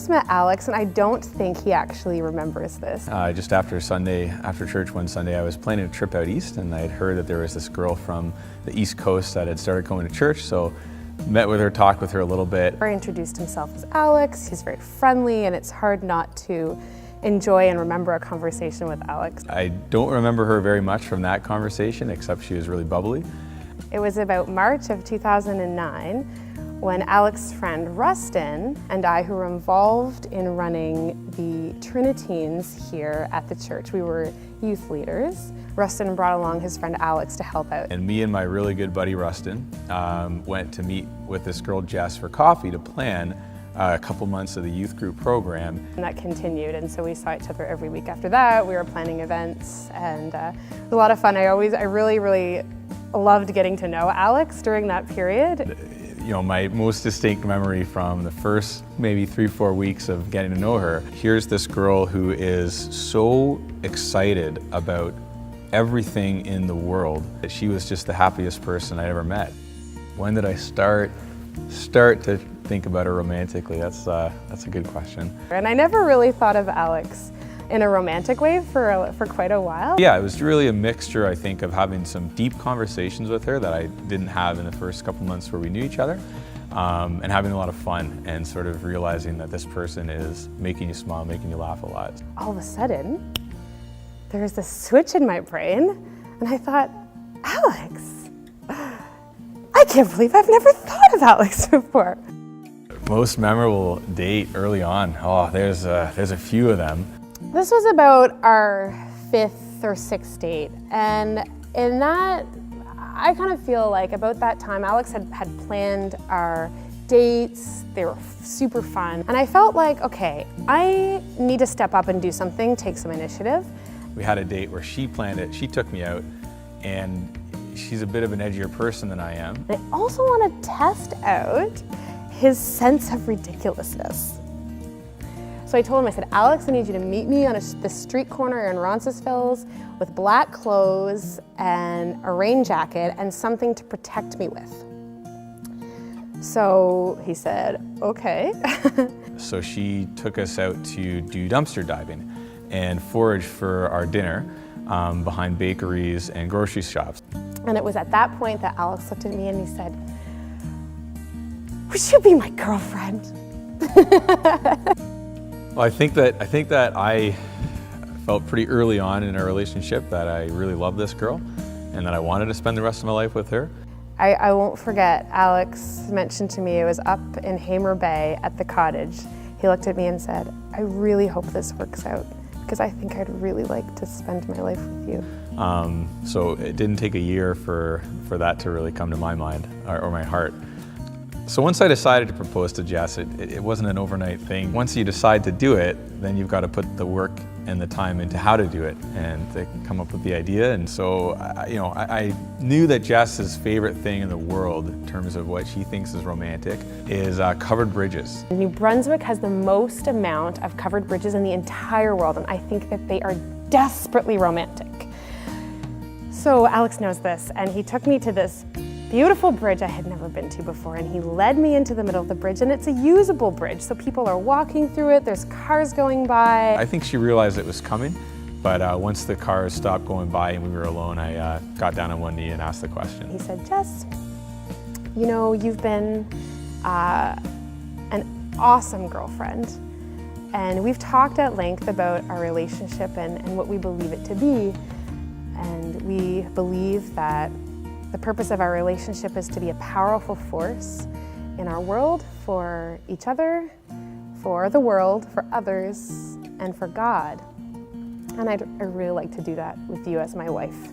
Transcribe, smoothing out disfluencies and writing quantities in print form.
first met Alex, and I don't think he actually remembers this. Just after church one Sunday, I was planning a trip out east, and I had heard that there was this girl from the East Coast that had started going to church, so met with her, talked with her a little bit. He introduced himself as Alex. He's very friendly, and it's hard not to enjoy and remember a conversation with Alex. I don't remember her very much from that conversation, except she was really bubbly. It was about March of 2009 when Alex's friend Rustin and I, who were involved in running the Triniteens here at the church, we were youth leaders. Rustin brought along his friend Alex to help out. And me and my really good buddy Rustin went to meet with this girl Jess for coffee to plan a couple months of the youth group program. And that continued, and so we saw each other every week after that. We were planning events, and it was a lot of fun. I really loved getting to know Alex during that period. You know, my most distinct memory from the first maybe 3-4 weeks of getting to know her, here's this girl who is so excited about everything in the world that she was just the happiest person I ever met. When did I start to think about her romantically? That's a good question. And I never really thought of Alex in a romantic way for quite a while. Yeah, it was really a mixture, I think, of having some deep conversations with her that I didn't have in the first couple months where we knew each other, and having a lot of fun and sort of realizing that this person is making you smile, making you laugh a lot. All of a sudden, there was this switch in my brain, and I thought, Alex, I can't believe I've never thought of Alex before. Most memorable date early on, oh, there's a few of them. This was about our 5th or 6th date, and in that, I kind of feel like about that time, Alex had planned our dates. They were super fun, and I felt like, okay, I need to step up and do something, take some initiative. We had a date where she planned it, she took me out, and she's a bit of an edgier person than I am. I also want to test out his sense of ridiculousness. So I told him, I said, Alex, I need you to meet me on the street corner in Roncesvalles with black clothes and a rain jacket and something to protect me with. So he said, okay. So she took us out to do dumpster diving and forage for our dinner behind bakeries and grocery shops. And it was at that point that Alex looked at me and he said, would you be my girlfriend? Well, I think that I felt pretty early on in our relationship that I really loved this girl and that I wanted to spend the rest of my life with her. I won't forget, Alex mentioned to me, it was up in Hamer Bay at the cottage. He looked at me and said, I really hope this works out because I think I'd really like to spend my life with you. So it didn't take a year for that to really come to my mind or my heart. So once I decided to propose to Jess, it wasn't an overnight thing. Once you decide to do it, then you've got to put the work and the time into how to do it and to come up with the idea. And so, I knew that Jess's favorite thing in the world in terms of what she thinks is romantic is covered bridges. New Brunswick has the most amount of covered bridges in the entire world, and I think that they are desperately romantic. So Alex knows this, and he took me to this beautiful bridge I had never been to before, and he led me into the middle of the bridge, and it's a usable bridge, so people are walking through it, there's cars going by. I think she realized it was coming, but once the cars stopped going by and we were alone, I got down on one knee and asked the question. He said, Jess, you know, you've been an awesome girlfriend, and we've talked at length about our relationship and what we believe it to be, and we believe that the purpose of our relationship is to be a powerful force in our world for each other, for the world, for others, and for God. And I'd really like to do that with you as my wife.